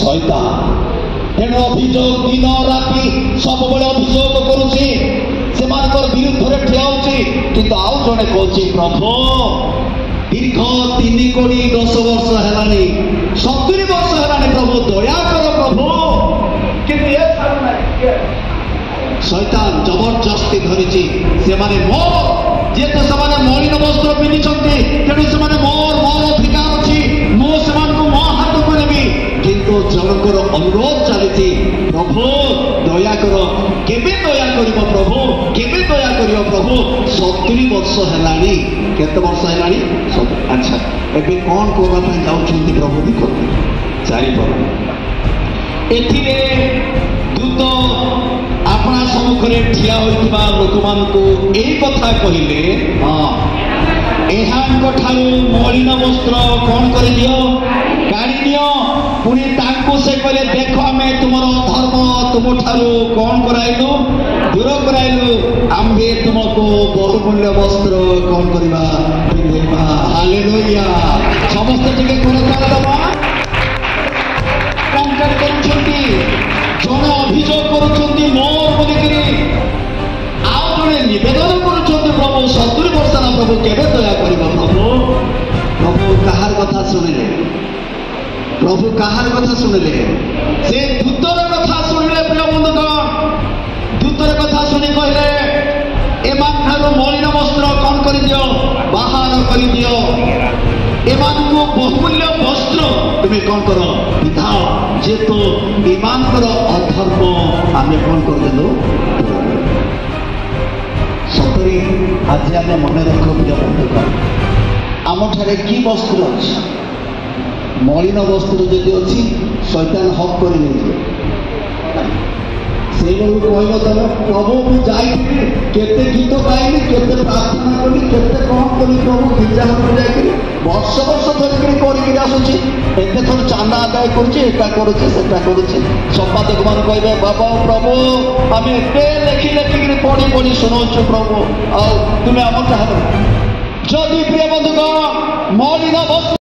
শয়তান। তেণু অভিযোগ দিন রাতি ସବୁବେଳେ অভিযোগ କରୁଛି, ସେମାନଙ୍କର ବିରୁଦ୍ଧରେ ଠିଆ ହେଉଛି। କିନ୍ତୁ ଆଉ ଜଣେ କହୁଛି, ପ୍ରଭୁ ଦୀର୍ଘ 3 କୋଟି 10 ବର୍ଷ ହେଲାଣି, 70 ବର୍ଷ ହେଲାଣି, ପ୍ରଭୁ ଦୟା କର ପ୍ରଭୁ। କିନ୍ତୁ ଏ ଛାଡୁନାହିଁ। ଶୈତାନ ଜବରଦସ୍ତି ଧରିଛି, ସେମାନେ ମୋର, ଯେହେତୁ ସେମାନେ ମଳିନ ବସ୍ତ୍ର ପିନ୍ଧିଛନ୍ତି, ତେଣୁ ସେମାନେ ମୋର ଅଧିକାର ଅଛି, ମୁଁ ସେମାନଙ୍କୁ ମୋ ହାତକୁ ନେବି। କିନ୍ତୁ ଜଣଙ୍କର ଅନୁରୋଧ ଚାଲିଛି, ପ୍ରଭୁ ଦୟା କର। କେବେ ଦୟା କରିବ ପ୍ରଭୁ, କେବେ ଦୟା କରିବ ପ୍ରଭୁ? 70 ବର୍ଷ ହେଲାଣି। କେତେ ବର୍ଷ ହେଲାଣି? ଆଚ୍ଛା, ଏବେ କ'ଣ କରିବା ପାଇଁ ଯାଉଛନ୍ତି ପ୍ରଭୁ ଦେଖନ୍ତୁ। 4 ପଦ ଏଥିରେ ଦୂତ ଆପଣା ସମ୍ମୁଖରେ ଠିଆ ହୋଇଥିବା ଲୋକମାନଙ୍କୁ ଏହି କଥା କହିଲେ, ହଁ, ଏହାଙ୍କ ଠାରୁ ମଳିନ ବସ୍ତ୍ର କ'ଣ କରିଦିଅ, କାଢ଼ି ଦିଅ। ପୁଣି ତାଙ୍କୁ ସେ କହିଲେ, ଦେଖ ଆମେ ତୁମର ଧର୍ମ ତୁମଠାରୁ କ'ଣ କରାଇଲୁ, ଦୂର କରାଇଲୁ। ଆମ୍ଭେ ତୁମକୁ ବହୁମୂଲ୍ୟ ବସ୍ତ୍ର କ'ଣ କରିବା, ପିନ୍ଧେଇବା। ହାଲେଲୁୟା। ସମସ୍ତେ ଟିକେ କରତାଳ ଦେବା। କମ୍ପ୍ଲେନ୍ କରୁଛନ୍ତି, ଜଣେ ଅଭିଯୋଗ କରୁଛନ୍ତି ମୋର ବୋଲିକିରି, ଆଉ ଜଣେ ନିବେଦନ କରୁଛନ୍ତି, ପ୍ରଭୁ 70 ବର୍ଷ ହେଲା, ପ୍ରଭୁ କେବେ ଦୟା କରିବ ପ୍ରଭୁ? ପ୍ରଭୁ କାହାର କଥା ଶୁଣିଲେ? ପ୍ରଭୁ କାହାର କଥା ଶୁଣିଲେ? ସେ ଦୂତର କଥା ଶୁଣିଲେ। ପ୍ରିୟ ବନ୍ଧୁଗଣ, ଦୂତର କଥା ଶୁଣି କହିଲେ, ଏମାନଠାରୁ ମଳିନ ବସ୍ତ୍ର କ'ଣ କରିଦିଅ, ବାହାର କରିଦିଅ। ଏମାନଙ୍କୁ ବହୁମୂଲ୍ୟ ବସ୍ତ୍ର ତୁମେ କ'ଣ କର, ପିନ୍ଧାଅ। ଯେହେତୁ ଏମାନଙ୍କର ଅଧର୍ମ ଆମେ କ'ଣ କରିଦେଲୁ। ସତରେ ଆଜି ଆମେ ମନେ ରଖ ପ୍ରିୟ ବନ୍ଧୁଗଣ, ଆମଠାରେ କି ବସ୍ତ୍ର ଅଛି? ମଳିନ ବସ୍ତ୍ର ଯଦି ଅଛି, ଶୈତାନ ହକ୍ କରି ନେଇଯିବ। ସେଇବେଳକୁ କହିବ ତମେ, ପ୍ରଭୁ ମୁଁ ଯାଇଥିଲି, କେତେ ଗୀତ ଗାଇଲି, କେତେ ପ୍ରାର୍ଥନା କଲି, କେତେ କ'ଣ କଲି ପ୍ରଭୁ, ଗିର୍ଜାଘରକୁ ଯାଇକରି ବର୍ଷ ବର୍ଷ ଧରିକିରି କରିକିରି ଆସୁଛି, ଏତେ ଥର ଚାନ୍ଦା ଆଦାୟ କରୁଛି, ଏଟା କରୁଛି ସେଟା କରୁଛି। ସମ୍ପାଦକମାନେ କହିବେ, ବାବା ପ୍ରଭୁ ଆମେ ଏତେ ଲେଖିକିରି ପଢ଼ି ଶୁଣଉଛୁ ପ୍ରଭୁ, ଆଉ ତୁମେ ଆମର ଯାହା। ଯଦି ପ୍ରିୟ ବନ୍ଧୁଗଣ ମଳିନ ବସ୍ତ୍ର